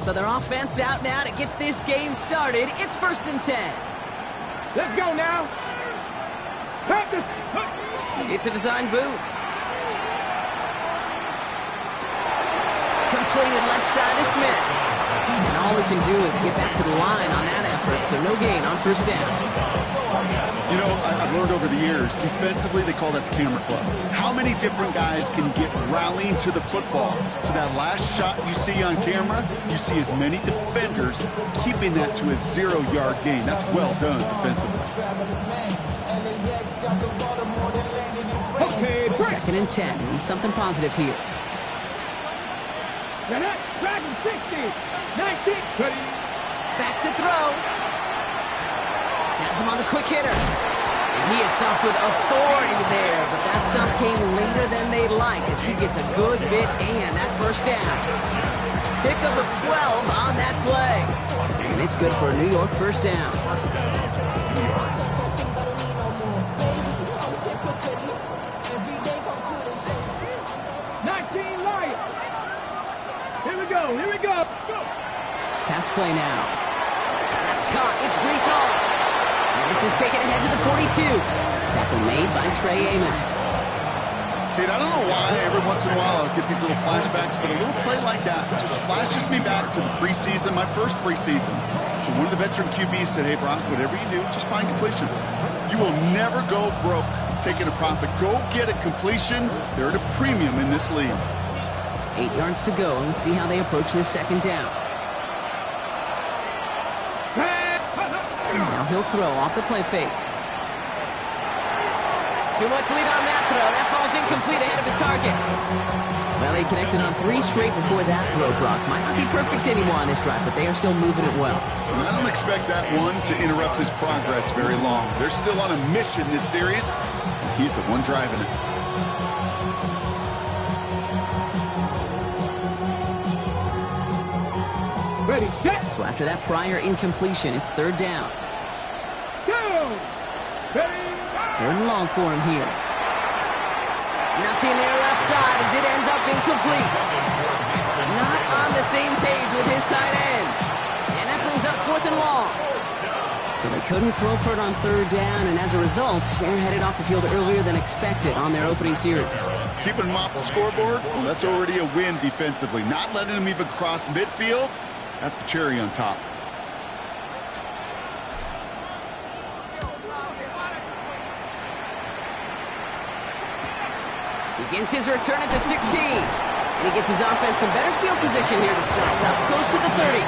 So their offense out now to get this game started. It's 1st and 10. Let's go now. Practice. It's a design boot. Completed left side to Smith. And all we can do is get back to the line on that effort, so no gain on 1st down. You know, I've learned over the years, defensively, they call that the camera club. How many different guys can get rallying to the football? So that last shot you see on camera, you see as many defenders keeping that to a 0-yard gain. That's well done defensively. Okay, 2nd and 10. Need something positive here. now that's Dragon 60. 19. Ready. Back to throw. Has him on the quick hitter. And he is stopped with authority there, but that stop came later than they'd like as he gets a good bit and that 1st down. Pickup of 12 on that play. And it's good for a New York 1st down. Here we go. Pass play now. That's caught. It's Breece Hall. And this is taken ahead to the 42. Tackle made by Trey Amos. Kate, I don't know why every once in a while I'll get these little flashbacks, but a little play like that just flashes me back to the preseason, my first preseason. And one of the veteran QBs said, hey, Brock, whatever you do, just find completions. You will never go broke taking a profit. Go get a completion. They're at a premium in this league. 8 yards to go. Let's see how they approach this 2nd down. Now he'll throw off the play fake. Too much lead on that throw. That falls incomplete ahead of his target. Well, he connected on 3 straight before that throw, Brock. Might not be perfect anymore on this drive, but they are still moving it well. And I don't expect that one to interrupt his progress very long. They're still on a mission this series. He's the one driving it. Ready, set. So after that prior incompletion, it's 3rd down. Go. Ready. 3rd and long for him here. Nothing there left side as it ends up incomplete. Not on the same page with his tight end. And that brings up 4th and long. So they couldn't throw for it on 3rd down, and as a result, they're headed off the field earlier than expected on their opening series. Keeping them off the scoreboard, well, that's already a win defensively. Not letting them even cross midfield, that's the cherry on top. Begins his return at the 16. And he gets his offense in better field position here to start. Up close to the 30.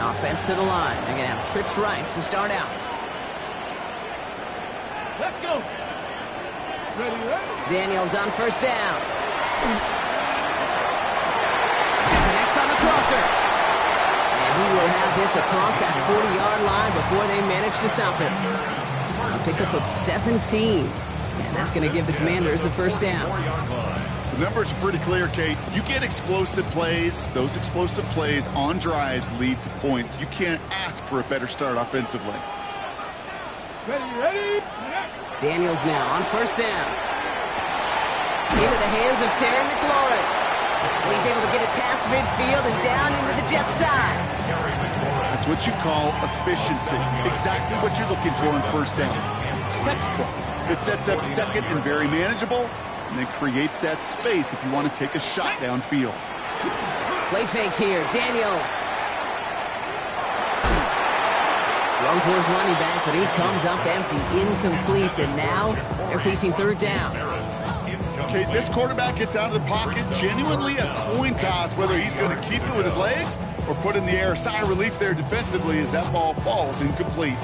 Offense to the line. They're going to have trips right to start out. Let's go. Ready. Daniels on 1st down. Connects on the crosser. And he will have this across that 40-yard line before they manage to stop him. A pickup of 17. And that's going to give the Commanders a 1st down. The numbers are pretty clear, Kate. You get explosive plays. Those explosive plays on drives lead to points. You can't ask for a better start offensively. Ready. Daniels now on 1st down. Into the hands of Terry McLaurin. And he's able to get it past midfield and down into the Jets side. That's what you call efficiency. Exactly what you're looking for in 1st down. Textbook. It sets up 2nd and very manageable, and then creates that space if you want to take a shot downfield. Play fake here. Daniels. Thrown for his running back, but he comes up empty, incomplete, and now they're facing 3rd down. Okay, this quarterback gets out of the pocket, genuinely a coin toss, whether he's going to keep it with his legs or put in the air. Sigh of relief there defensively as that ball falls incomplete.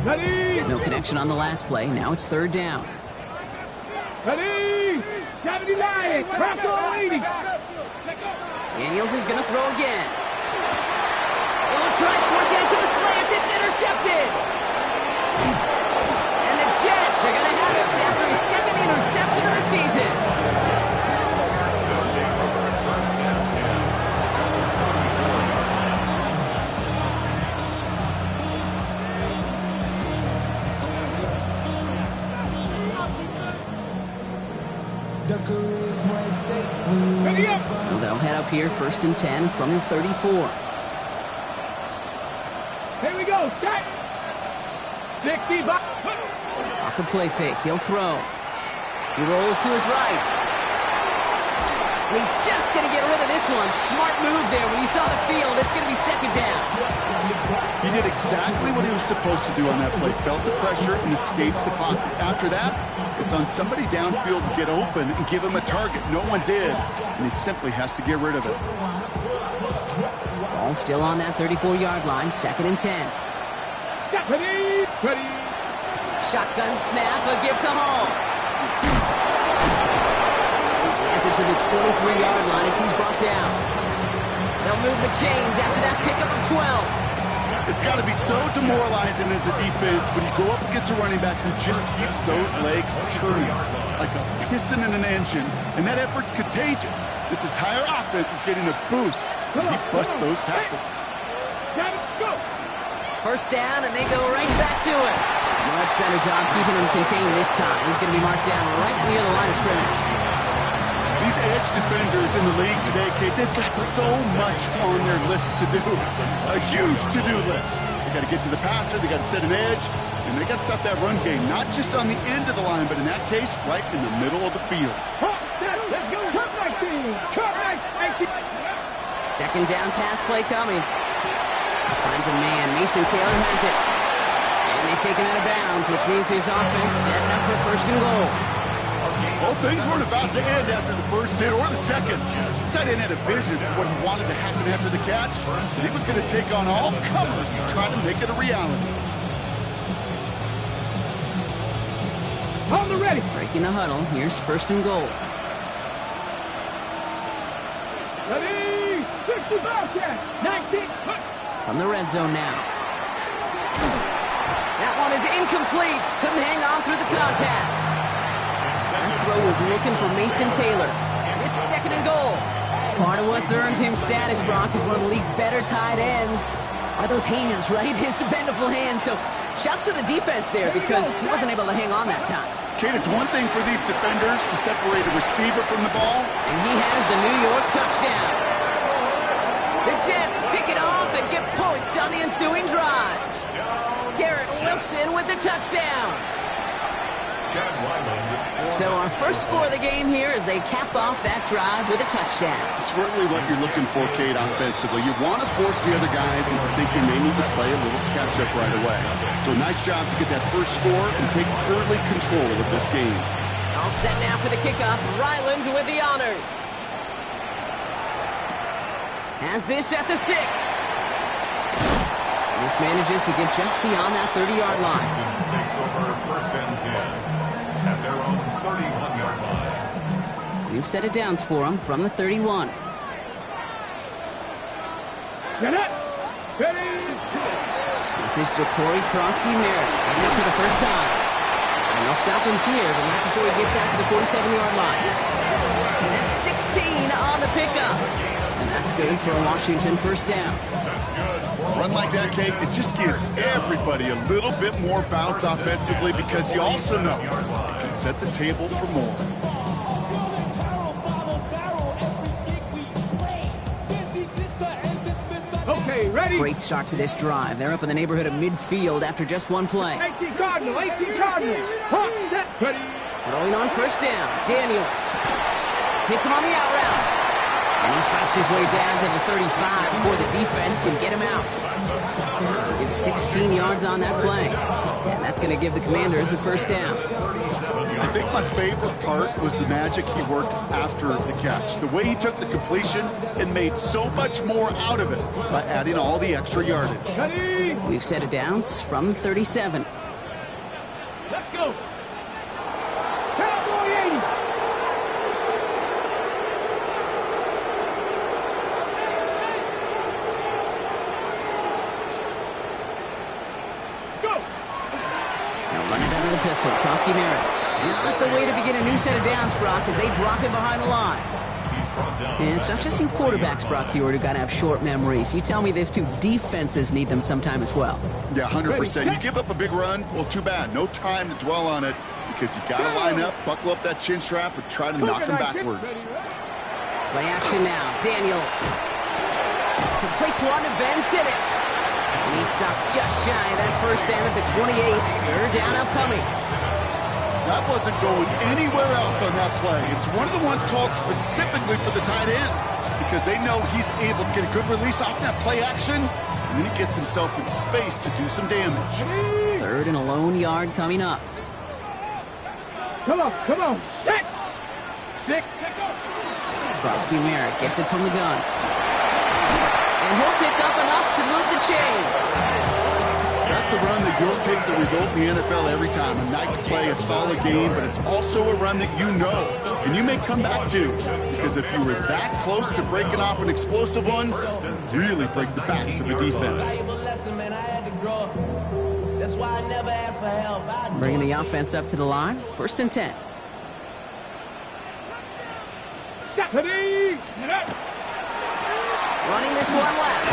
Ready. No connection on the last play. Now it's 3rd down. Ready. 79. Bronco 80. Daniels is going to throw again. They'll try to force it into the slants. It's intercepted. And the Jets are going to have it after his 2nd interception of the season. Ready up. So they'll head up here, 1st and 10 from the 34. Here we go. Set. 65. Off the play fake, he'll throw. He rolls to his right. And he's just going to get rid of this one. Smart move there. When you saw the field, it's going to be 2nd down. He did exactly what he was supposed to do on that play. Felt the pressure and escapes the pocket. After that, it's on somebody downfield to get open and give him a target. No one did, and he simply has to get rid of it. Ball still on that 34-yard line, 2nd and 10. Ready. Ready. Shotgun snap, a give to Hall. He has it to the 23-yard line as he's brought down. They'll move the chains after that pickup of 12. It's got to be so demoralizing as a defense when you go up against a running back who just keeps those legs churning like a piston in an engine, and that effort's contagious. This entire offense is getting a boost when he busts those tackles. Go. 1st down, and they go right back to it. Much better job keeping him contained this time. He's going to be marked down right near the line of scrimmage. These edge defenders in the league today, Kate, they've got so much on their list to do. A huge to-do list. They got to get to the passer, they got to set an edge, and they got to stop that run game, not just on the end of the line, but in that case, right in the middle of the field. Let's go. Cut back team. Cut back. 2nd down pass play coming. Finds a man. Mason Taylor has it. And they take him out of bounds, which means his offense setting up for 1st and goal. Well, things weren't about to end after the first hit or the second. This tight end had a vision for what he wanted to happen after the catch, and he was going to take on all comers to try to make it a reality. On the ready. Breaking the huddle. Here's 1st and goal. Ready. 60 Bobcat. 19. From the red zone now. That one is incomplete. Couldn't hang on through the contact. That throw was looking for Mason Taylor. It's 2nd and goal. Part of what's earned him status, Brock, is one of the league's better tight ends. Are those hands, right? His dependable hands. So shouts to the defense there because he wasn't able to hang on that time. Kate, it's one thing for these defenders to separate a receiver from the ball. And he has the New York touchdown. The Jets pick it off and get points on the ensuing drive. Garrett Wilson with the touchdown. So our first score of the game here as they cap off that drive with a touchdown. It's really what you're looking for, Kate, offensively. You want to force the other guys into thinking they need to play a little catch-up right away. So nice job to get that first score and take early control of this game. All set now for the kickoff. Ryland with the honors. Has this at the 6. This manages to get just beyond that 30-yard line. Takes over 1st and 10 at their own 31-yard line. We've set it downs for him from the 31. Get it. Ready. This is Ja'Cory Krosky-Merritt heading up for the first time. And they'll stop him here, but not before he gets out to the 47-yard line. And that's 16 on the pickup. And that's good for a Washington 1st down. Run like that, Kate, it just gives everybody a little bit more bounce offensively because you also know it can set the table for more. Okay, ready. Great start to this drive. They're up in the neighborhood of midfield after just one play. 18 Cardinal. 18 Cardinal. Set. Ready. Rolling on 1st down. Daniels hits him on the out route. And he fights his way down to the 35 before the defense can get him out. It's 16 yards on that play. And that's going to give the Commanders a 1st down. I think my favorite part was the magic he worked after the catch. The way he took the completion and made so much more out of it by adding all the extra yardage. Ready. We've set it downs from the 37. Let's go. Cowboy 80. Now run it under the pistol. Krosky-Merritt. Not the way to begin a new set of downs, Brock, as they drop him behind the line. And it's not just you quarterbacks, Brock Huard, who got to have short memories. You tell me this too, defenses need them sometime as well. Yeah, 100%. You give up a big run, well, too bad. No time to dwell on it. You because you got to line up, buckle up that chin strap, and try to knock him backwards. Play action now. Daniels completes one to Ben Sinnott. And he stopped just shy of that first down at the 28. Third down upcoming. That wasn't going anywhere else on that play. It's one of the ones called specifically for the tight end because they know he's able to get a good release off that play action, and then he gets himself in space to do some damage. Third and a lone yard coming up. Come on. Six. Brosky Merrick gets it from the gun. And he'll pick up enough to move the chains. That's a run that you'll take the result in the NFL every time. A nice play, a solid game, but it's also a run that you know and you may come back to. Because if you were that close to breaking off an explosive one, really break the backs of the defense. Bringing the offense up to the line. First and 10. Running this one left.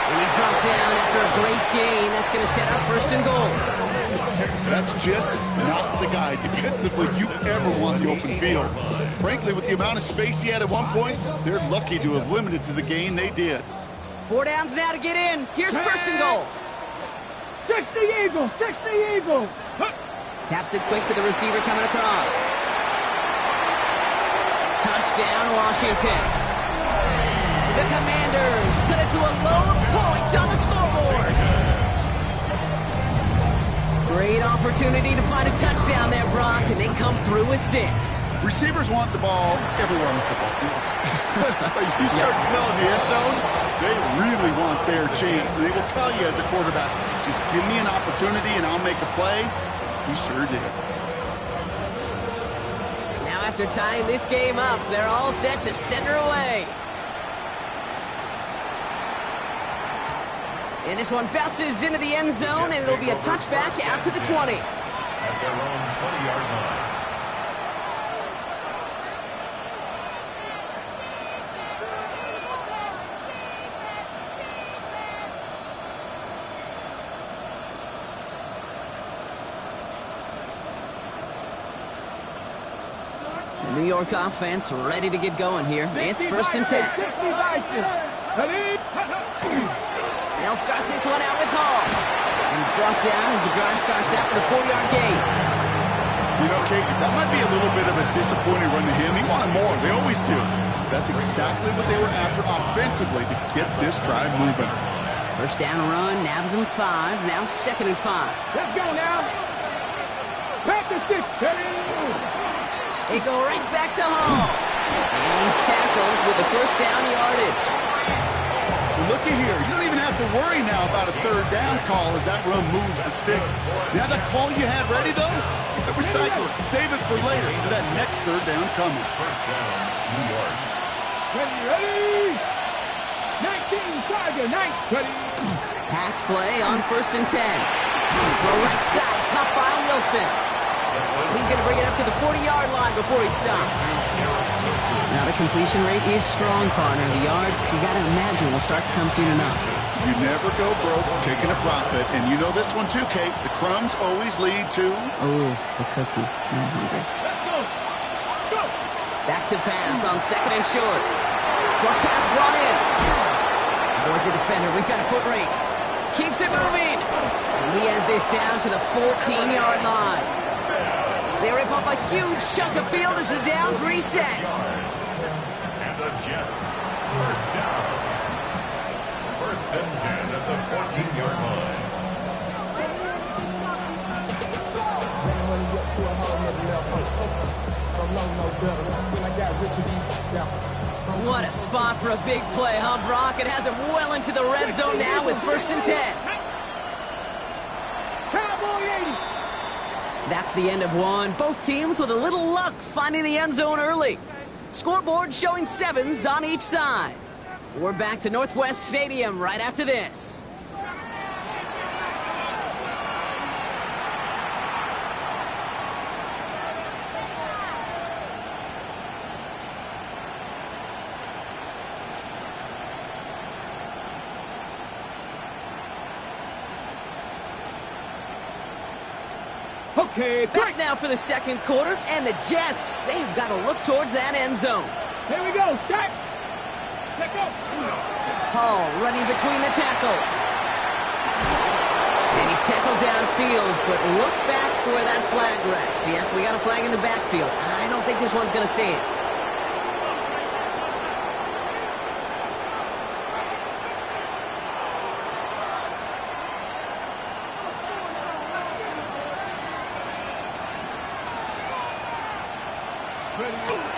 And he's brought down after a great gain. That's going to set up first and goal. That's just not the guy defensively you ever want the open field. Frankly, with the amount of space he had at one point, they're lucky to have limited to the gain they did. 4 downs now to get in. Here's first and goal. 60 Eagles. Taps it quick to the receiver coming across. Touchdown, Washington. The Commanders put it to a lone point on the scoreboard. Great opportunity to find a touchdown there, Brock, and they come through with 6. Receivers want the ball everywhere on the football field. But you start smelling the end zone, they really want their chance. And they will tell you as a quarterback, just give me an opportunity and I'll make a play. He sure did. Now after tying this game up, they're all set to send her away. And this one bounces into the end zone, and it'll be a touchback out to the 20. At their own 20-yard line. The New York offense ready to get going here. It's first and 10. They'll start this one out with Hall. And he's brought down as the drive starts after the 4-yard gain. You know, Kate, that might be a little bit of a disappointing run to him. He wanted more. They always do. That's exactly what they were after offensively to get this drive moving. First down run, nabs him 5. Now second and 5. Let's go now. Back to 6. They go right back to Hall. And he's tackled with the first down yardage. Looky here, you don't even have to worry now about a third down call as that run moves the sticks. Now that call you had ready, though, you can recycle it. Save it for later for that next third down coming. First down, New York. Ready. 19, Tiger, 9, ready. Pass play on first and 10. Throw right side, caught by Wilson. And he's going to bring it up to the 40-yard line before he stops. Now the completion rate is strong, partner. The yards, you got to imagine, will start to come soon enough. You never go broke taking a profit. And you know this one too, Kate. The crumbs always lead to... Oh, the cookie. I'm hungry. Let's go. Back to pass on second and short. Short pass brought in. Avoids a defender. We've got a foot race. Keeps it moving. And he has this down to the 14-yard line. They rip off a huge chunk of field as the downs reset. And the Jets. First down. First and 10 at the 14-yard line. What a spot for a big play, huh, Brock? It has him well into the red zone now with first and 10. Cowboy 80. That's the end of one. Both teams with a little luck finding the end zone early. Scoreboard showing 7s on each side. We're back to Northwest Stadium right after this. Okay, Back now for the second quarter, and the Jets, they've got to look towards that end zone. Here we go. Start. Let go. Hall running between the tackles. And he's tackled downfield, but look back for that flag rests. Yep, we got a flag in the backfield. I don't think this one's going to stand.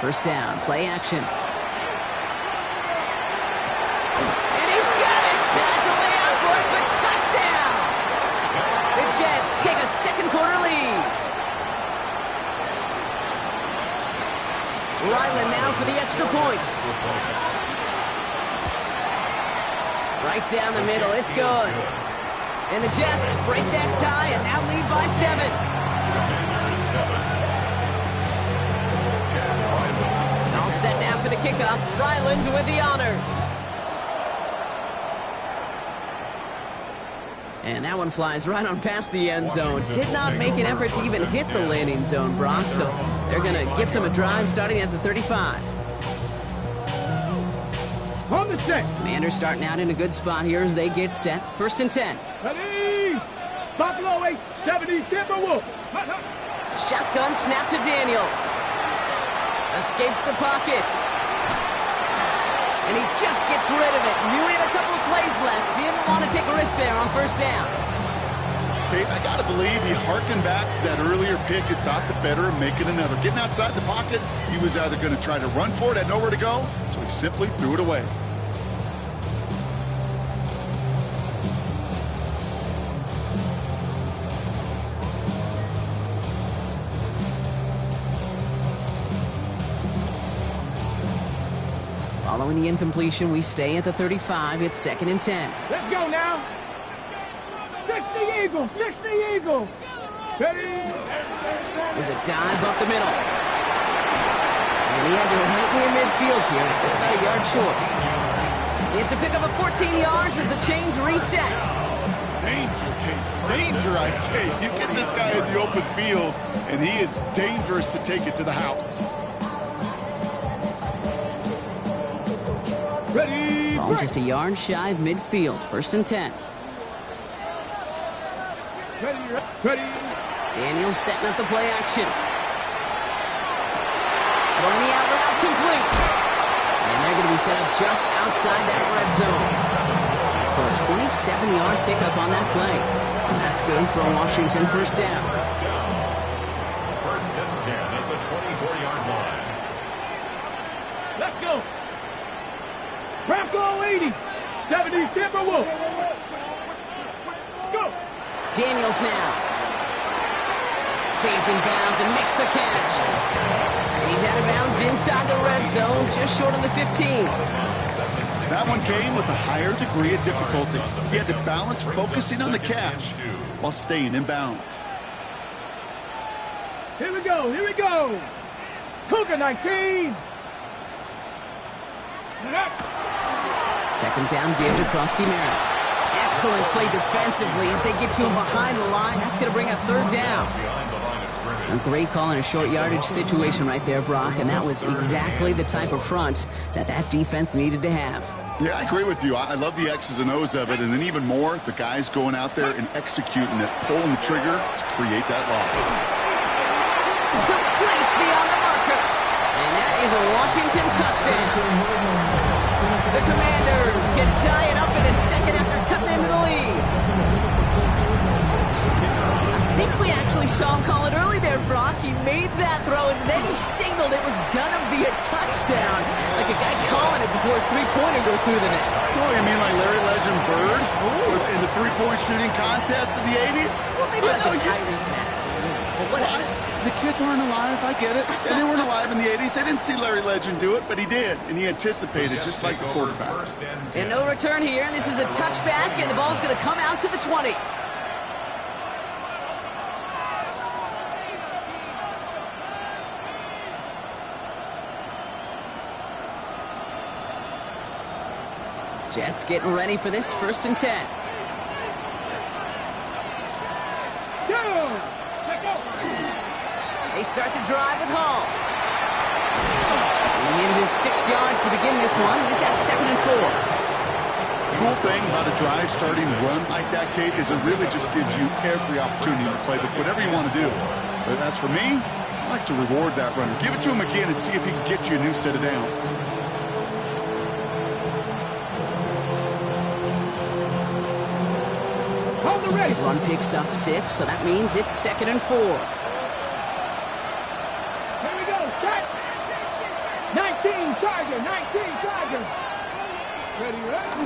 First down, play action. And he's got it! That's a way out for it, but touchdown! The Jets take a second quarter lead. Ryland now for the extra point. Right down the middle, it's good. And the Jets break that tie and now lead by 7. All set now for the kickoff. Ryland with the honors. And that one flies right on past the end zone. Did not make an effort to even hit the landing zone, Brock. So they're going to gift him a drive starting at the 35. On the set. Commanders starting out in a good spot here as they get set. First and 10. Ready. Buffalo 870 Timberwolves. Shotgun snap to Daniels. Escapes the pocket. And he just gets rid of it. Knew he had a couple of plays left. Didn't want to take a risk there on first down. Kate, I got to believe he harkened back to that earlier pick and thought the better of making another. Getting outside the pocket, he was either going to try to run for it, had nowhere to go, so he simply threw it away. Following the incompletion, we stay at the 35. It's second and 10. Let's go now. 60 Eagles. 60 Eagles. Ready. There's a dive up the middle. And he has it right near midfield here. It's about a yard short. It's a pickup of 14 yards as the chains reset. Danger, Kate. Danger, I say. You get this guy in the open field, and he is dangerous to take it to the house. Ready. Ball just a yard shy of midfield. First and 10. Ready. Ready. Daniels setting up the play action. Throwing the out route complete. And they're going to be set up just outside that red zone. So a 27-yard pickup on that play. And that's good for a Washington first down. First and 10 at the 24-yard line. Let's go. Bronco 80. 70 Timberwolves. Let's go. Daniels now. Stays in bounds and makes the catch. And he's out of bounds inside the red zone, just short of the 15. That one came with a higher degree of difficulty. He had to balance focusing on the catch while staying in bounds. Here we go. Here we go. Cougar 19. Second down give to Krosky Merritt. Excellent play defensively as they get to him behind the line. That's going to bring a third down. A great call in a short yardage situation right there, Brock, and that was exactly the type of front that defense needed to have. Yeah, I agree with you. I love the X's and O's of it, and then even more, the guys going out there and executing it, pulling the trigger to create that loss. Complete beyond the marker. And that is a Washington touchdown. The Commanders can tie it up in a second after cutting into the lead. I think we actually saw him call it early there, Brock. He made that throw, and then he signaled it was going to be a touchdown. Like a guy calling it before his three-pointer goes through the net. Oh, you mean like Larry Legend Bird in the three-point shooting contest in the 80s? Well, maybe like a Tyrese Maxey. But whatever. The kids aren't alive, I get it. And they weren't alive in the 80s. They didn't see Larry Legend do it, but he did. And he anticipated, just like the quarterback. And no return here. This is a touchback, and the ball's going to come out to the 20. Jets getting ready for this first and 10. Go. Check They start the drive with Hall. And he needed his 6 yards to begin this one. We've got 2nd and 4. The cool thing about a drive starting run like that, Kate, is it really just gives you every opportunity to play whatever you want to do. But as for me, I like to reward that runner. Give it to him again and see if he can get you a new set of downs. Run picks up 6, so that means it's 2nd and 4. Here we go, set. 19 Charger, 19 Charger. Ready, ready.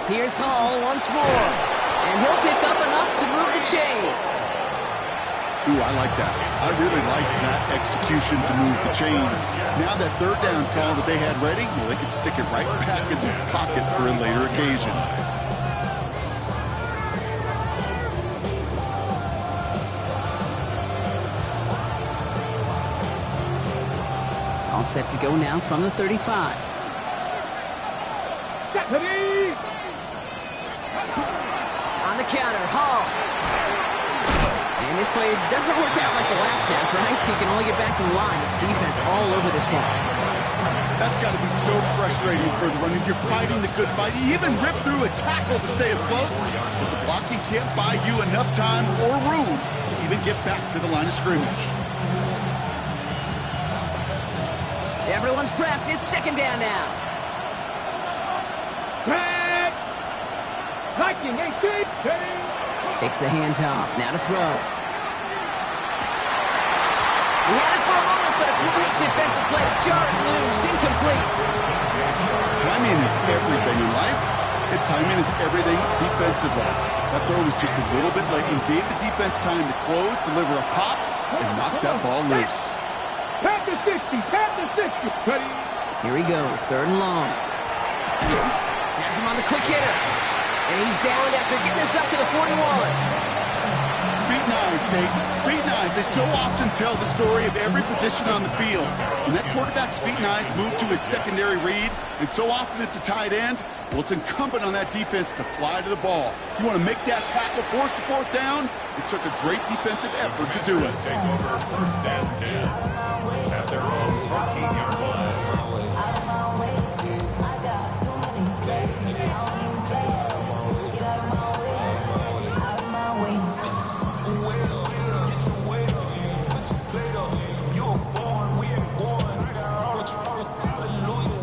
Here's Hall once more, and he'll pick up enough to move the chains. Ooh, I like that. I really like that execution to move the chains. Now that 3rd down call that they had ready, well, they could stick it right back in the pocket for a later occasion. All set to go now from the 35. Ready. On the counter, Hall. And this play doesn't work out like the last snap, right? He can only get back to the line. His defense all over this one. That's got to be so frustrating for the runner. You're fighting the good fight. You even rip through a tackle to stay afloat, but the blocking can't buy you enough time or room to even get back to the line of scrimmage. Everyone's prepped. It's 2nd down now. Back. Viking, 18. Takes the handoff. Now to throw. He had it for a moment, but a great defensive play to jar it loose. Incomplete. Timing is everything in life, and timing is everything defensively. That throw was just a little bit late and gave the defense time to close, deliver a pop, and knock that ball loose. Panther 60, Panther 60. Ready. Here he goes, 3rd and long. Has him on the quick hitter. And he's down after getting this up to the 41. Feet and eyes, Kate. Feet and eyes. They so often tell the story of every position on the field. And that quarterback's feet and eyes move to his secondary read, and so often it's a tight end. Well, it's incumbent on that defense to fly to the ball. You want to make that tackle, force the 4th down? It took a great defensive effort to do it. Take over 1st and 10 at their own 14-yard line.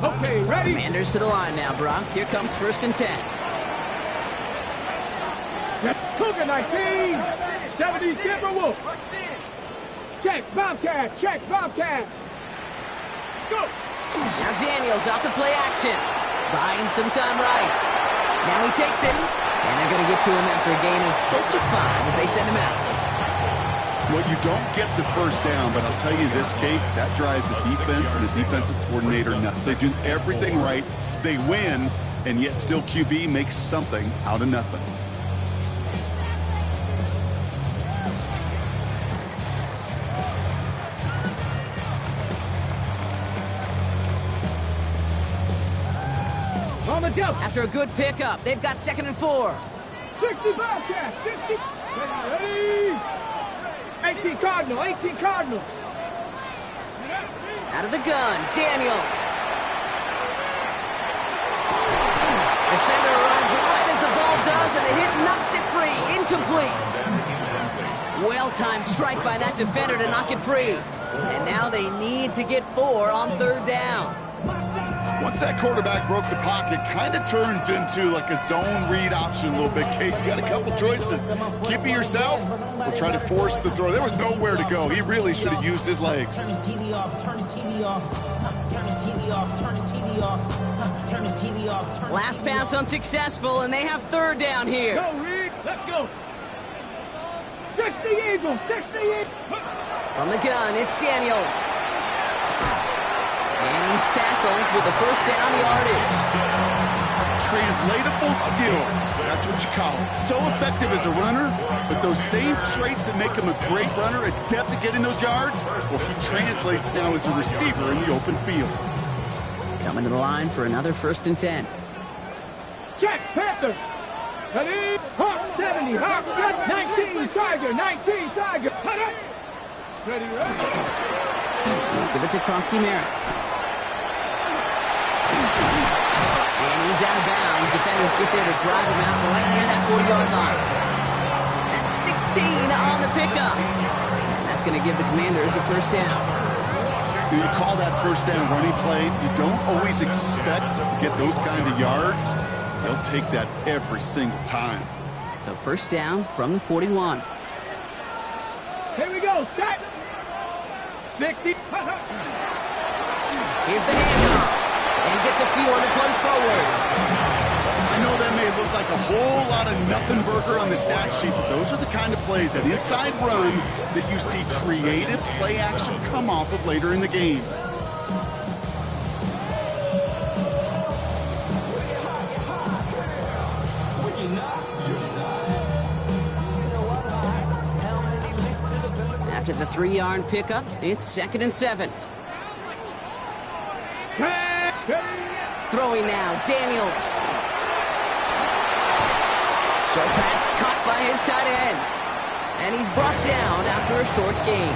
Okay, ready. Commanders to the line now, Brock. Here comes 1st and 10. Cougar 19. 70 Timberwolf. Check, Bobcat. Check, Bobcat. Let's go. Now Daniels off the play action. Buying some time right. Now he takes it. And they're going to get to him after a gain of close to 5 as they send him out. Well, you don't get the 1st down, but I'll tell you this, Kate, that drives the defense and the defensive coordinator nuts. They do everything right, they win, and yet still QB makes something out of nothing. On the go. After a good pickup, they've got 2nd and 4. 60 Bobcat. 60. Ready. 18 Cardinal. 18 Cardinal. Out of the gun, Daniels. Defender arrives right as the ball does, and the hit knocks it free. Incomplete. Well-timed strike by that defender to knock it free. And now they need to get 4 on 3rd down. Once that quarterback broke the pocket, kind of turns into like a zone read option a little bit, Kate. You got a couple choices. Keep it yourself or try to force the throw. There was nowhere to go. He really should have used his legs. Turn his TV off, turn his TV off, turn his TV off, turn his TV off, turn his TV off. Last pass unsuccessful, and they have 3rd down here. Go, Reed. Let's go. 60 Eagles. 60 Eagles. From the gun, it's Daniels. And he's tackled with a 1st down yardage. Translatable skills, that's what you call it. So effective as a runner, but those same traits that make him a great runner, adept at getting those yards, well, he translates now as a receiver in the open field. Coming to the line for another 1st and 10. Check, Panther. Ready? Hawk 70, Hawk 19, Tiger, 19, Tiger. Ready, ready. Give it to Krosky Merritt. And he's out of bounds. Defenders get there to drive him out right near that 40-yard line. That's 16 on the pickup. And that's going to give the Commanders a first down. You call that first down running play. You don't always expect to get those kind of yards. They'll take that every single time. So first down from the 41. Here we go, set. 60. Here's the handoff. And gets a few on the plunge forward. I know that may look like a whole lot of nothing burger on the stat sheet, but those are the kind of plays, that inside run, that you see creative play action come off of later in the game. After the 3-yard pickup, it's 2nd and 7. Throwing now, Daniels. Short pass caught by his tight end. And he's brought down after a short gain.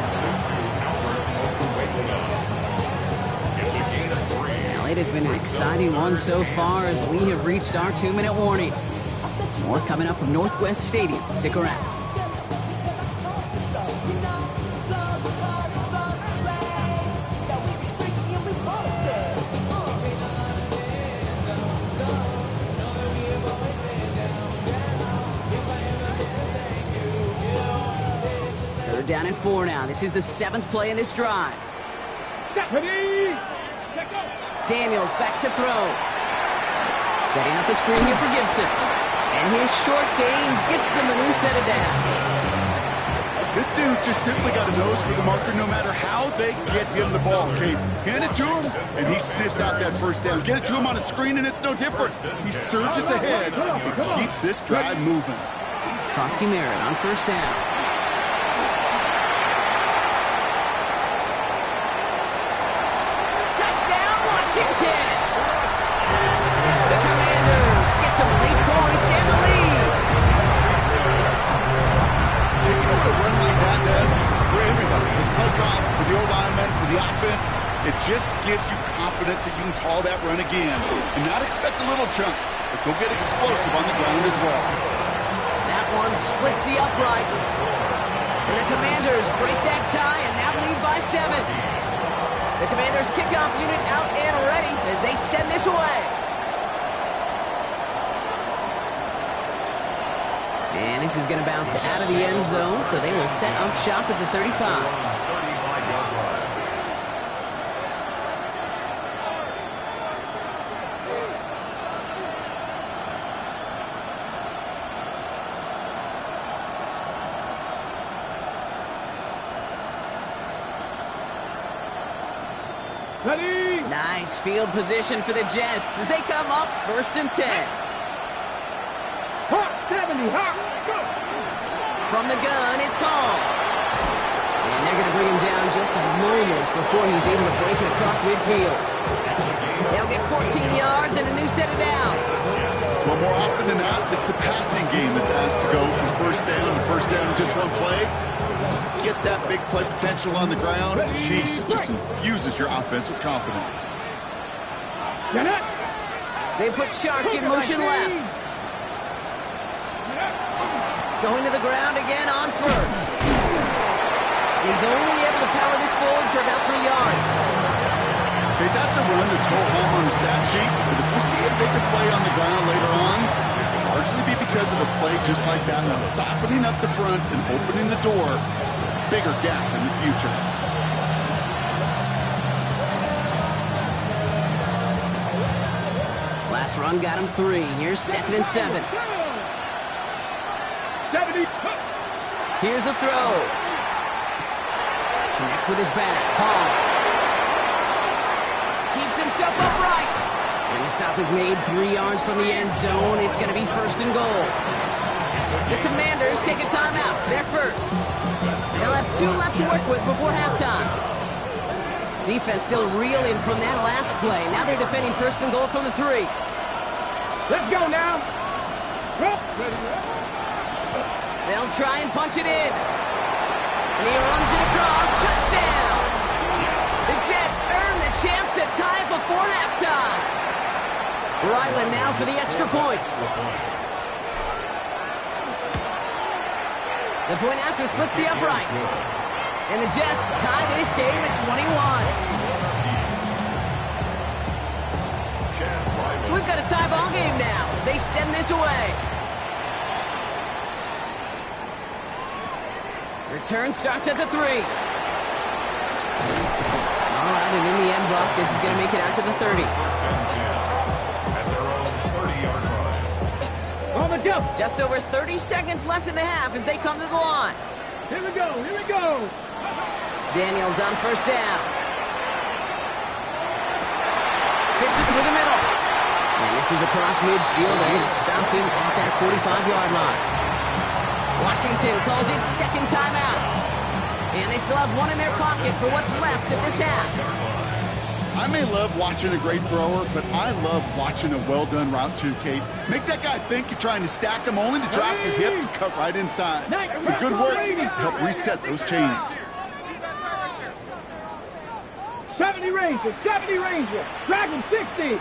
Well, it has been an exciting one so far as we have reached our 2-minute warning. More coming up from Northwest Stadium. Stick around. Down at 4 now. This is the 7th play in this drive. Daniels back to throw. Setting up the screen here for Gibson. And his short gain gets them a new set of downs. This dude just simply got a nose for the marker no matter how they get him the ball, Kate. Hand it to him, and he sniffs out that first down. Get it to him on a screen, and it's no different. He surges ahead and keeps this drive moving. Krosky Merritt on first down. Washington. The Commanders get some late points and the lead. You know what a run like that does for everybody? For the coach, for the O-lineman, for the offense. It just gives you confidence that you can call that run again and not expect a little chunk, but go get explosive on the ground as well. That one splits the uprights. And the Commanders break that tie and now lead by 7. The Commanders kickoff unit out and ready as they send this away. And this is going to bounce out of the end zone, so they will set up shop at the 35. Ready? Nice field position for the Jets as they come up 1st and 10. Hawk 70, Hawk, go! From the gun, it's Hall. And they're going to bring him down just a moment before he's able to break it across midfield. They'll get 14 yards and a new set of downs. Well, more often than not, it's the passing game that's asked to go from first down to first down in just one play. Get that big play potential on the ground. Jeez, it just infuses your offense with confidence. They put Shark in motion left. Going to the ground again on first. He's only able to power this forward for about 3 yards. Okay, that's a run that's whole home on the stat sheet, but if we see a bigger play on the ground later on, it'll largely be because of a play just like that one, softening up the front and opening the door. Bigger gap in the future. Last run got him 3. Here's 2nd and 7. 70. Here's a throw. Connects with his back. Hall keeps himself upright. And the stop is made 3 yards from the end zone. It's going to be 1st and goal. The Commanders take a timeout. They're first. They'll have 2 left to work with before halftime. Defense still reeling from that last play. Now they're defending 1st and goal from the 3. Let's go now. They'll try and punch it in. And he runs it across. Touchdown! The Jets earn the chance to tie it before halftime. Ryland now for the extra point. The point after splits the uprights. And the Jets tie this game at 21. So we've got a tie ball game now as they send this away. Return starts at the 3. All right, and in the end, Brock, this is going to make it out to the 30. At their own 30-yard line. On the jump. Just over 30 seconds left in the half as they come to the line. Here we go. Here we go. Daniels on first down. Fits it through the middle. And this is across midfield. They're going to stop him at that 45-yard line. Washington calls it second timeout. And they still have one in their pocket for what's left of this half. I may love watching a great thrower, but I love watching a well-done route too, Kate. Make that guy think you're trying to stack him only to drop your hips and cut right inside. It's a good work to help reset those chains. 70 Ranger, 70 Ranger. Dragon 60.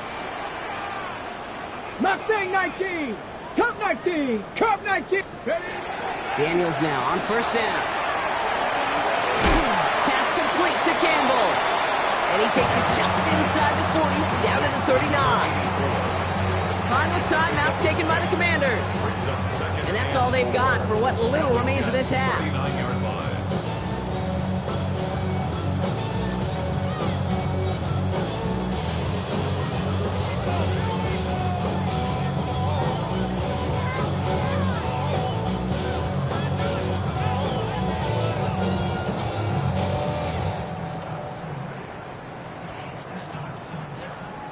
Mustang 19. Cup 19. Cup 19. Daniels now on first down. Pass complete to Campbell. And he takes it just inside the 40, down to the 39. Final timeout taken by the Commanders. And that's all they've got for what little remains of this half. 39-yard line.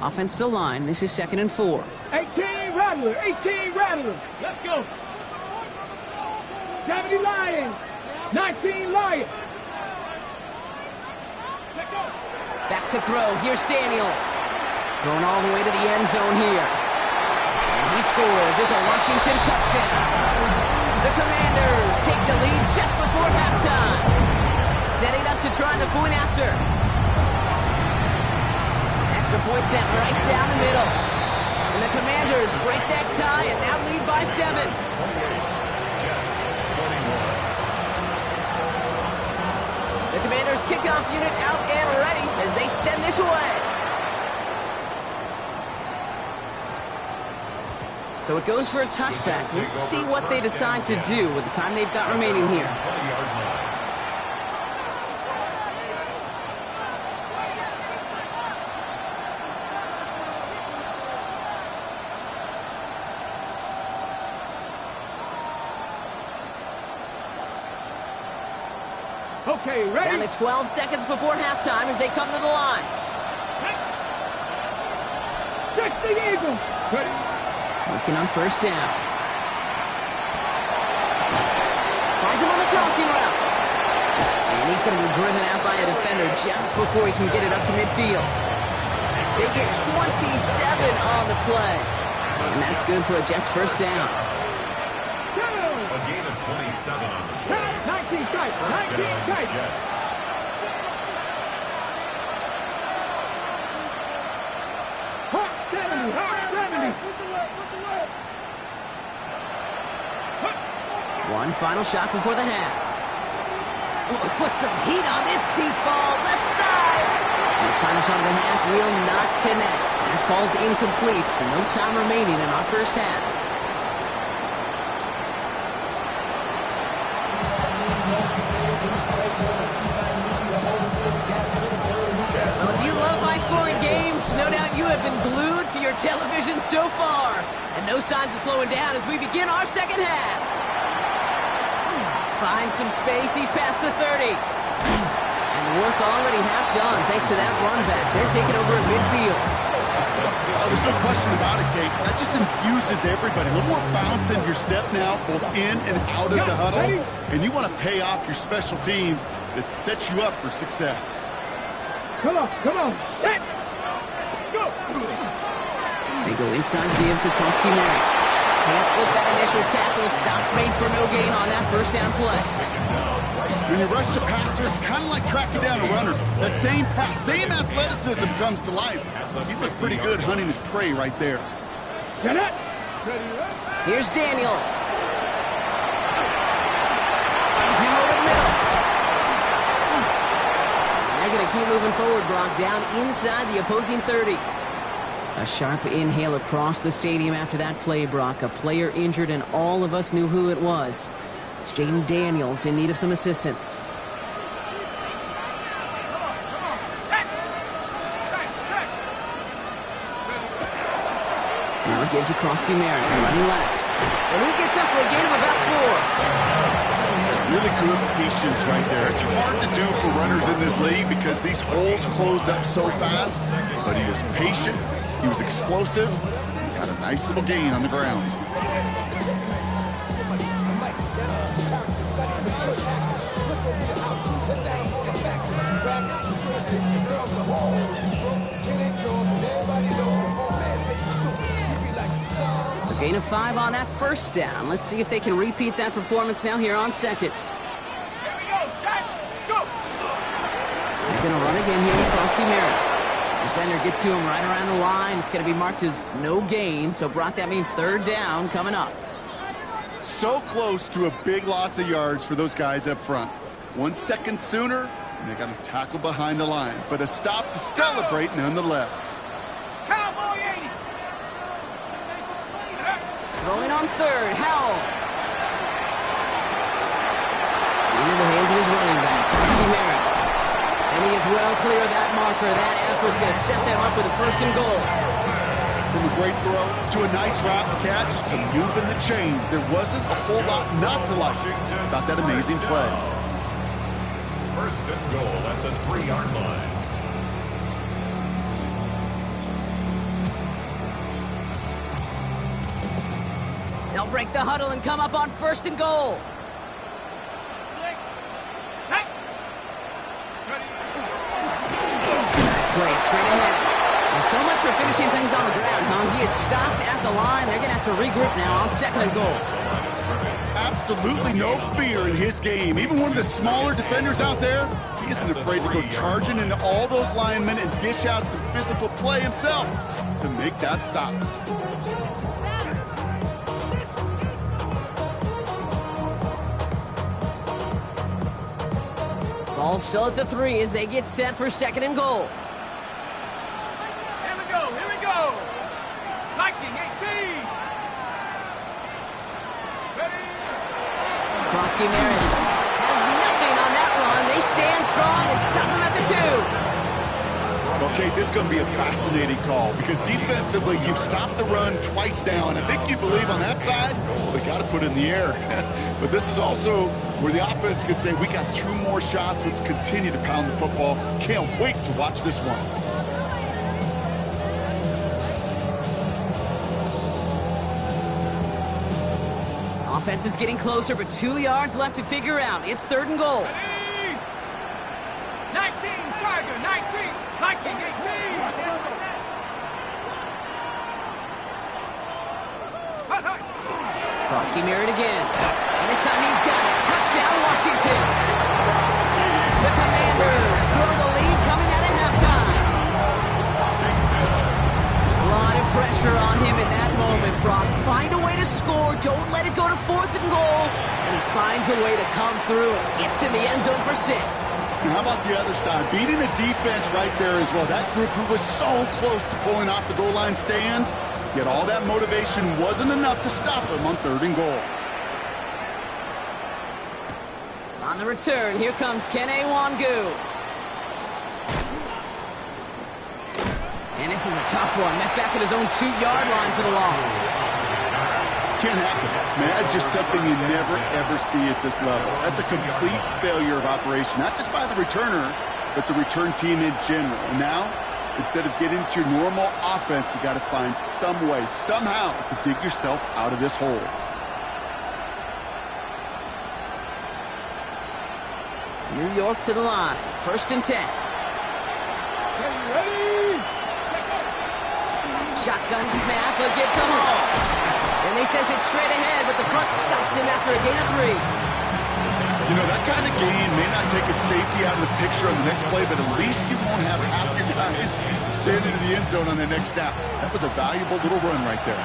Offense to line. This is 2nd and 4. 18 Rattler, 18 Rattler. Let's go. 70 Lions, 19 Lions. Let's go. Back to throw. Here's Daniels. Going all the way to the end zone here. And he scores. It's a Washington touchdown. The Commanders take the lead just before halftime. Setting up to try the point after. Extra point sent right down the middle. And the Commanders break that tie and now lead by 7. The Commanders kickoff unit out and ready as they send this away. So it goes for a touchback. Let's see what they decide to do with the time they've got remaining here. Okay, ready? Down to 12 seconds before halftime as they come to the line. 60 Eagles. Ready? Working on first down. Finds him on the crossing route. And he's going to be driven out by a defender just before he can get it up to midfield. They get 27 on the play. And that's good for a Jets first down. A gain of 27 on the play. 19 tight, 19 tight. Jets. Hot 70, hot 70. One final shot before the half. Oh, put some heat on this deep ball, left side. This final shot of the half will not connect. That falls incomplete. No time remaining in our first half. Well, if you love high-scoring games, no doubt you have been glued to your television so far. And no signs of slowing down as we begin our second half. Finds some space. He's past the 30. And the work already half done thanks to that run back. They're taking over at midfield. Oh, there's no question about it, Kate. That just infuses everybody. A little more bounce in your step now, both in and out of the huddle. And you want to pay off your special teams that sets you up for success. Come on, come on. Set. Go. They go inside give to Konsky Merritt. Can't slip that initial tackle. Stops made for no gain on that first down play. When you rush the passer, it's kind of like tracking down a runner. That same pass, same athleticism comes to life. He looked pretty good hunting his prey right there. Get it. Here's Daniels. Finds him over the middle. And they're going to keep moving forward, Brock, down inside the opposing 30. A sharp inhale across the stadium after that play, Brock. A player injured, and all of us knew who it was. It's Jaden Daniels in need of some assistance. Now it gives to Krosky Merritt, running left. And he gets up for a gain of about 4. Really good patience right there. It's hard to do for runners in this league because these holes close up so fast. But he was patient. He was explosive. Got a nice little gain on the ground. So gain of 5 on that first down. Let's see if they can repeat that performance now here on second. Here we go, shot. Go. He's going to run again here with Krosky Merritt. Defender gets to him right around the line. It's going to be marked as no gain. So, Brock, that means third down coming up. So close to a big loss of yards for those guys up front. 1 second sooner, and they got a tackle behind the line. But a stop to celebrate nonetheless. Cowboy 80. Throwing on third, Howell. Into the hands of his running back, Krosky Merritt. And he is well clear of that marker. That effort's going to set them up with a first and goal. From a great throw to a nice route catch to moving the chains. There wasn't a whole lot not to like about that amazing play. First and goal at the 3-yard line. They'll break the huddle and come up on first and goal. Play straight ahead. Well, so much for finishing things on the ground, huh? He is stopped at the line. They're going to have to regroup now on second and goal. Absolutely no fear in his game. Even one of the smaller defenders out there, he isn't afraid to go charging into all those linemen and dish out some physical play himself to make that stop. Ball still at the 3 as they get set for second and goal. Here we go. Viking 18. Ready. Krosky Merritt has nothing on that run. They stand strong and stop him at the 2. Okay, this is going to be a fascinating call because defensively, you've stopped the run twice now, and I think you believe on that side, well, they got to put it in the air. But this is also where the offense could say, we got 2 more shots. Let's continue to pound the football. Can't wait to watch this one. Offense is getting closer, but 2 yards left to figure out. It's third and goal. Ready. 19 Tiger, 19 Viking 18. Krosky Merritt again. And this time he's got it. Touchdown, Washington. The Commanders grow the lead coming out of halftime. A lot of pressure on him in that moment, Brock. Find a way to score. Don't let it go to fourth and goal. And he finds a way to come through and gets in the end zone for 6. Now, how about the other side? Beating the defense right there as well. That group who was so close to pulling off the goal line stand, yet all that motivation wasn't enough to stop him on third and goal. On the return, here comes Kene Wangu. And this is a tough one. Met back at his own 2-yard line for the loss. Can't happen. Man, that's just something you never, ever see at this level. That's a complete failure of operation, not just by the returner, but the return team in general. And now, instead of getting to your normal offense, you got to find some way, somehow, to dig yourself out of this hole. New York to the line. First and 10. Ready. Shotgun snap, a get to Hall. And they sent it straight ahead, but the front stops him after a gain of 3. You know, that kind of gain may not take a safety out of the picture on the next play, but at least you won't have half your guys standing in the end zone on the next snap. That was a valuable little run right there.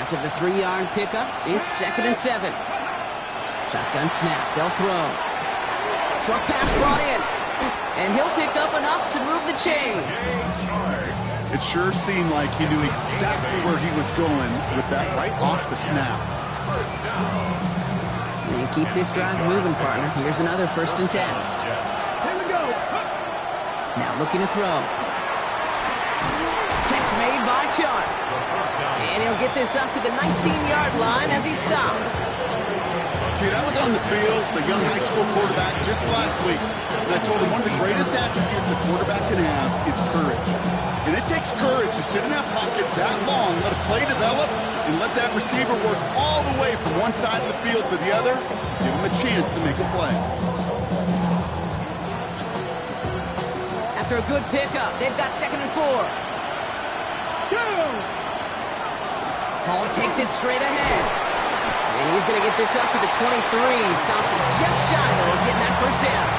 After the 3-yard pickup, it's 2nd and 7. Shotgun snap. They'll throw. Short pass brought in. And he'll pick up enough to move the chains. It sure seemed like he knew exactly where he was going with that right off the snap. And keep this drive moving, partner. Here's another 1st and 10. Here we go. Now looking to throw. Catch made by Chark. And he'll get this up to the 19-yard line as he stopped. See, that was on the field, the young high school quarterback just last week. And I told him one of the greatest attributes a quarterback can have is courage. And it takes courage to sit in that pocket that long, let a play develop, and let that receiver work all the way from one side of the field to the other. Give him a chance to make a play. After a good pickup, they've got 2nd and 4. Go! Hall takes it straight ahead. And he's going to get this up to the 23. Stopped just shy, though, of getting that 1st down.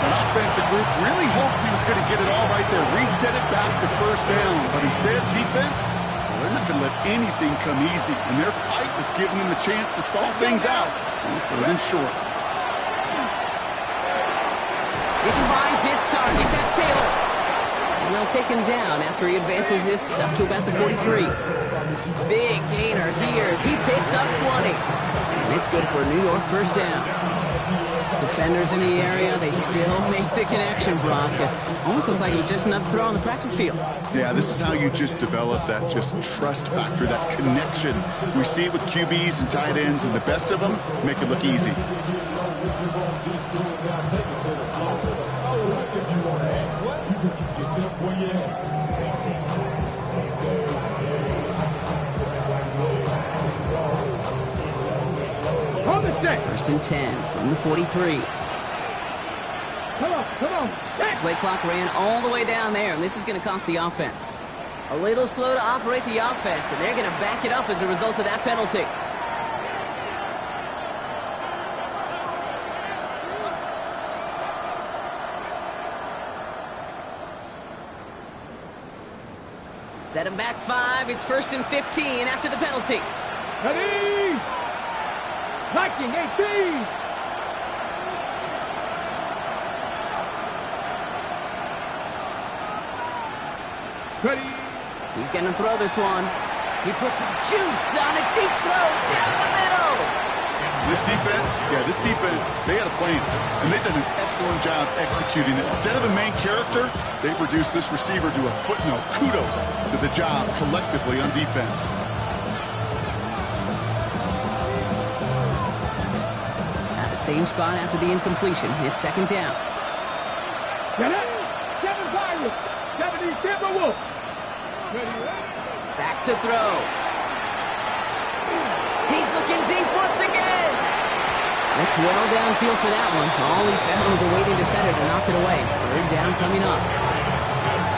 An offensive group really hoped he was going to get it all right there, reset it back to 1st down. But instead, defense, well, they're not going to let anything come easy. And their fight was giving them the chance to stall things out. And they're in short. This finds its target. That's Taylor. And they'll take him down after he advances this up to about the 43. Big gainer here as he picks up 20. And it's good for a New York 1st down. Defenders in the area, they still make the connection, Brock. It almost looks like it was just another throw on the practice field. Yeah, this is how you just develop that just trust factor, that connection. We see it with QBs and tight ends, and the best of them make it look easy. On the set. 1st and 10 from the 43. Come on. Set. Play clock ran all the way down there, and this is going to cost the offense. A little slow to operate the offense, and they're going to back it up as a result of that penalty. Set him back 5. It's 1st and 15 after the penalty. Ready? Viking 18. Ready? He's going to throw this one. He puts some juice on a deep throw down the middle. This defense, they had a plan, and they've done an excellent job executing it. Instead of a main character, they've reduced this receiver to a footnote. Kudos to the job collectively on defense. At the same spot after the incompletion, it's 2nd down. Get it? 7 Pirates. 70 Timberwolves. Ready? Back to throw. He's looking deep once again. Looked well downfield for that one. All he found was a waiting defender to knock it away. 3rd down coming up.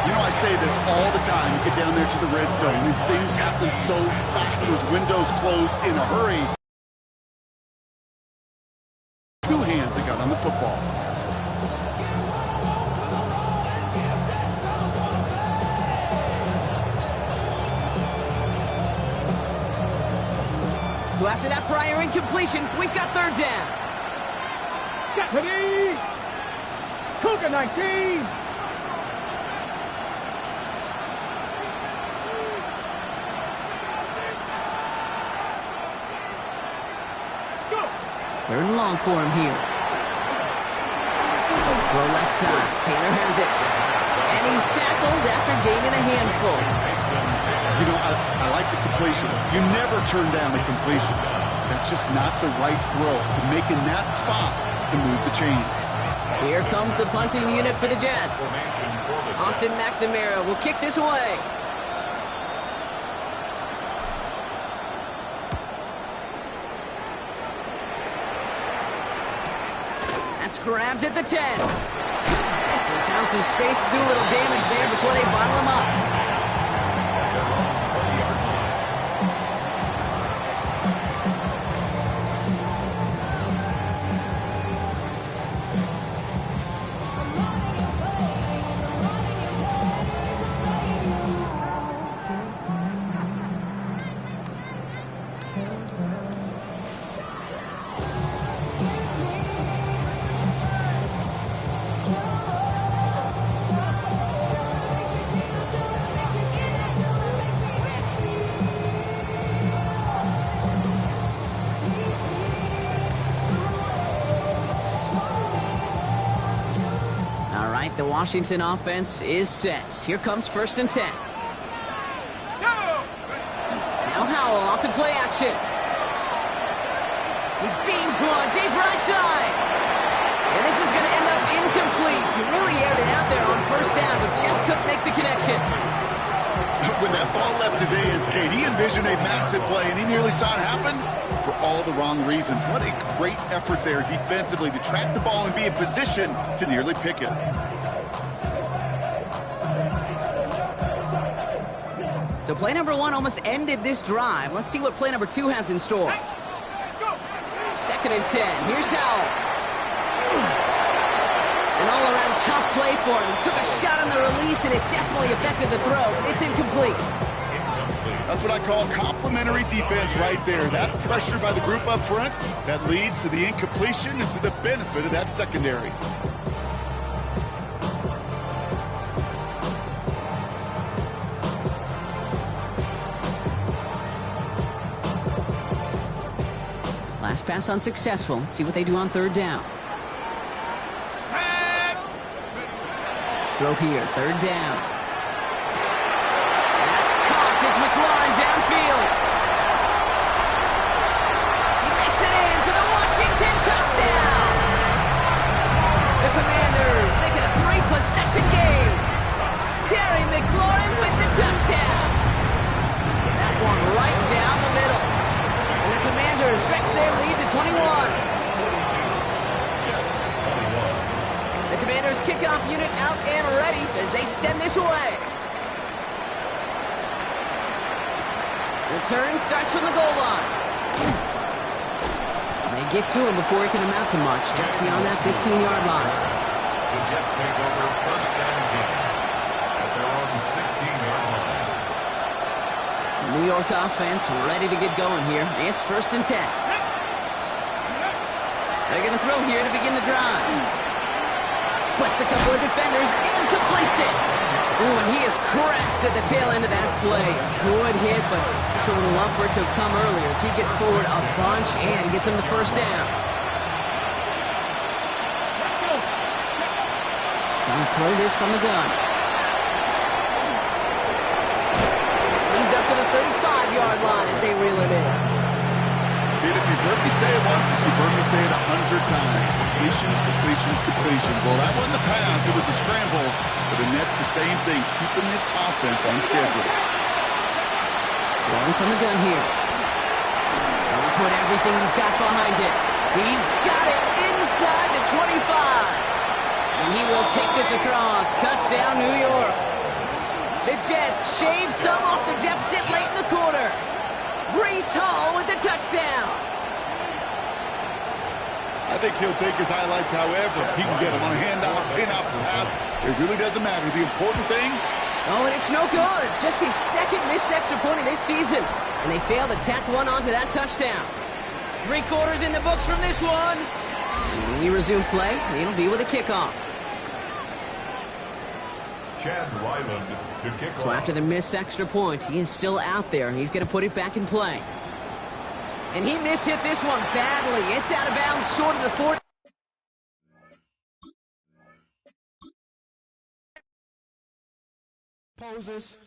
You know, I say this all the time. You get down there to the red zone, and things happen so fast. Those windows close in a hurry. 2 hands that got on the football. So after that prior incompletion, we've got 3rd down. Get ready. Cougar 19. Go. 3rd and long for him here. Throw left side. Taylor has it. And he's tackled after gaining a handful. You know, I like the completion. You never turn down the completion. That's just not the right throw to make in that spot to move the chains. Here comes the punting unit for the Jets. Austin McNamara will kick this away. That's grabbed at the 10. They found some space to do a little damage there before they bottle him up. right, the Washington offense is set. Here comes 1st and 10. Now Howell off to play action. He beams one deep right side. And this is going to end up incomplete. He really aired it out there on 1st down, but just couldn't make the connection. When that ball left his hands, Kate, he envisioned a massive play, and he nearly saw it happen for all the wrong reasons. What a great effort there defensively to track the ball and be in position to nearly pick it. So play number 1 almost ended this drive. Let's see what play number 2 has in store. 2nd and 10. Here's Howell. An all-around tough play for him. He took a shot on the release, and it definitely affected the throw. It's incomplete. That's what I call complimentary defense right there. That pressure by the group up front, that leads to the incompletion and to the benefit of that secondary. Last pass unsuccessful. Let's see what they do on 3rd down. Throw here, 3rd down. That's caught as McLaurin downfield. He makes it in for the Washington touchdown. The Commanders make it a 3-possession game. Terry McLaurin with the touchdown. That one right down the middle. And the Commanders stretch their lead to 21. The Commanders' kickoff unit out and ready as they send this away. Return starts from the goal line. They get to him before he can amount to much, just beyond that 15-yard line. The Jets take over 1st and 10 at their own 16-yard line. The New York offense ready to get going here. It's 1st and 10. They're going to throw here to begin the drive. Splits a couple of defenders and completes it. Ooh, and he is cracked at the tail end of that play. Good hit, but sure would love for it to have come earlier as he gets forward a bunch and gets him the 1st down. Gonna throw this from the gun. He's up to the 35-yard line as they reel it in. Kid, if you've heard me say it once, you've heard me say it 100 times. Completions, completions, completions. Well, that wasn't a pass. It was a scramble. But the Nets, the same thing, keeping this offense on schedule. Throwing from the gun here. He'll put everything he's got behind it. He's got it inside the 25. And he will take this across. Touchdown, New York. The Jets shave some off the deficit late in the quarter. Breece Hall with the touchdown. I think he'll take his highlights however he can get them on a handoff, pin-off, pass. It really doesn't matter. The important thing... Oh, and it's no good. Just his 2nd missed extra point of this season. And they failed to tack one onto that touchdown. 3 quarters in the books from this one. And when we resume play, it'll be with a kickoff. Chad Ryland to kick So off. after the missed extra point, he is still out there. He's going to put it back in play. And he mishit this one badly. It's out of bounds short of the 40. Poses.